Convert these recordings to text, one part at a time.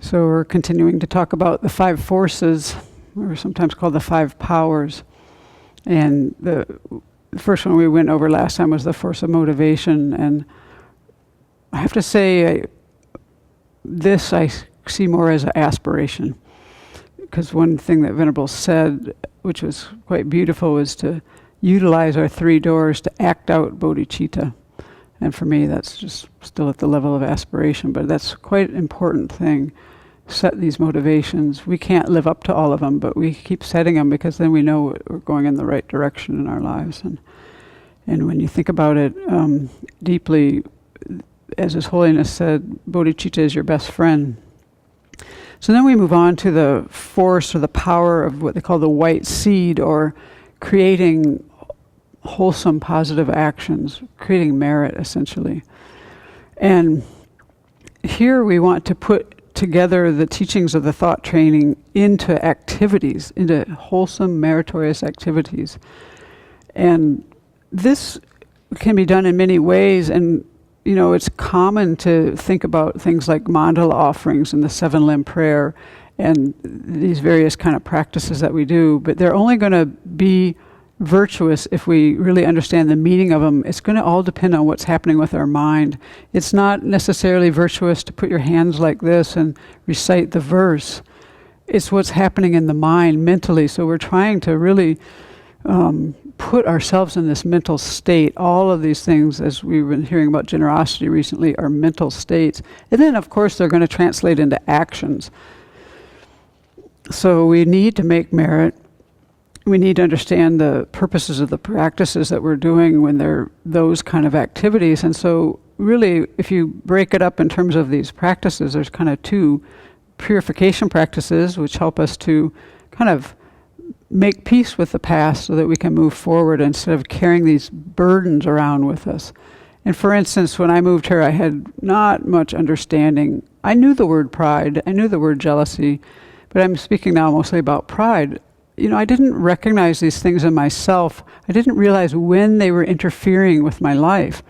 So we're continuing to talk about the 5 forces, or sometimes called the 5 powers. And the first one we went over last time was the force of motivation. And I have to say, this I see more as an aspiration. Because one thing that Venerable said, which was quite beautiful, was to utilize our 3 doors to act out bodhicitta. And for me, that's just still at the level of aspiration, but that's quite an important thing. Set these motivations. We can't live up to all of them, but we keep setting them because then we know we're going in the right direction in our lives. And when you think about it deeply, as His Holiness said, bodhicitta is your best friend. So then we move on to the force or the power of what they call the white seed, or creating wholesome, positive actions, creating merit, essentially. And here we want to put together the teachings of the thought training into activities, into wholesome, meritorious activities. And this can be done in many ways, and it's common to think about things like mandala offerings and the 7-limb prayer and these various kind of practices that we do, but they're only going to be virtuous if we really understand the meaning of them. It's going to all depend on what's happening with our mind. It's not necessarily virtuous to put your hands like this and recite the verse. It's what's happening in the mind mentally. So we're trying to really put ourselves in this mental state. All of these things, as we've been hearing about generosity recently, are mental states. And then, of course, they're going to translate into actions. So we need to make merit. We need to understand the purposes of the practices that we're doing when they're those kind of activities. And so really, if you break it up in terms of these practices, there's kind of 2 purification practices, which help us to kind of make peace with the past so that we can move forward instead of carrying these burdens around with us. And for instance, when I moved here, I had not much understanding. I knew the word pride, I knew the word jealousy, but I'm speaking now mostly about pride. I didn't recognize these things in myself. I didn't realize when they were interfering with my life.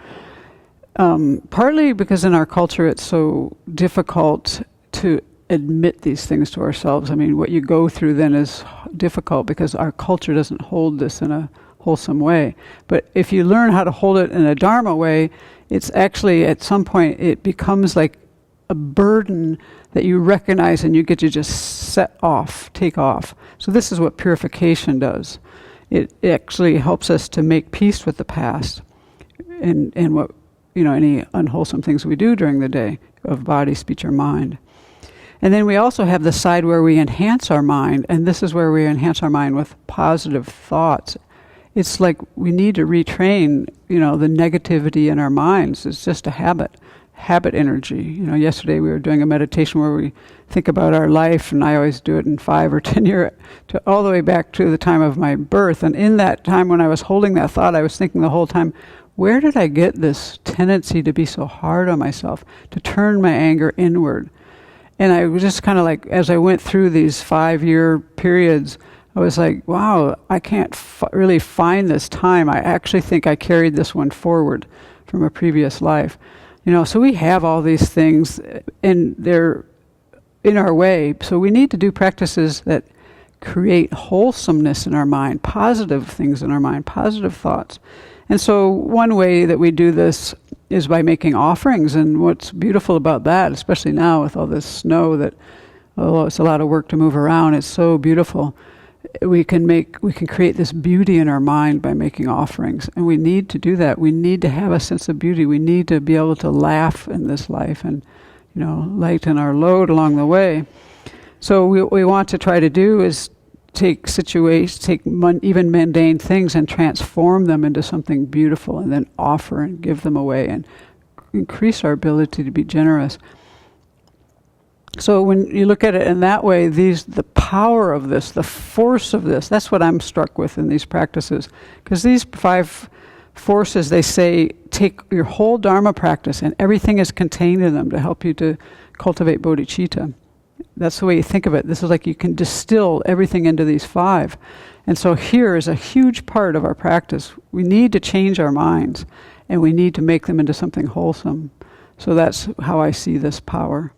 Partly because in our culture it's so difficult to admit these things to ourselves. I mean, what you go through then is difficult because our culture doesn't hold this in a wholesome way. But if you learn how to hold it in a Dharma way, it's actually, at some point, it becomes like a burden that you recognize and you get to just take off. So this is what purification does. It actually helps us to make peace with the past and what, any unwholesome things we do during the day of body, speech, or mind. And then we also have the side where we enhance our mind, and this is where we enhance our mind with positive thoughts. It's like we need to retrain, the negativity in our minds. It's just a habit energy. Yesterday we were doing a meditation where we think about our life, and I always do it in 5 or 10 years, all the way back to the time of my birth. And in that time when I was holding that thought, I was thinking the whole time, where did I get this tendency to be so hard on myself, to turn my anger inward? And I was just kind of like, as I went through these 5-year periods, I was like, wow, I can't really find this time. I actually think I carried this one forward from a previous life. So we have all these things, and they're in our way. So we need to do practices that create wholesomeness in our mind, positive things in our mind, positive thoughts. And so one way that we do this is by making offerings. And what's beautiful about that, especially now with all this snow that, although it's a lot of work to move around, it's so beautiful. We can create this beauty in our mind by making offerings. And we need to do that. We need to have a sense of beauty. We need to be able to laugh in this life and, lighten our load along the way. So what we want to try to do is take even mundane things and transform them into something beautiful, and then offer and give them away and increase our ability to be generous. So when you look at it in that way, the power of this, the force of this, that's what I'm struck with in these practices. Because these 5 forces, they say, take your whole Dharma practice and everything is contained in them to help you to cultivate bodhicitta. That's the way you think of it. This is like you can distill everything into these 5. And so here is a huge part of our practice. We need to change our minds, and we need to make them into something wholesome. So that's how I see this power.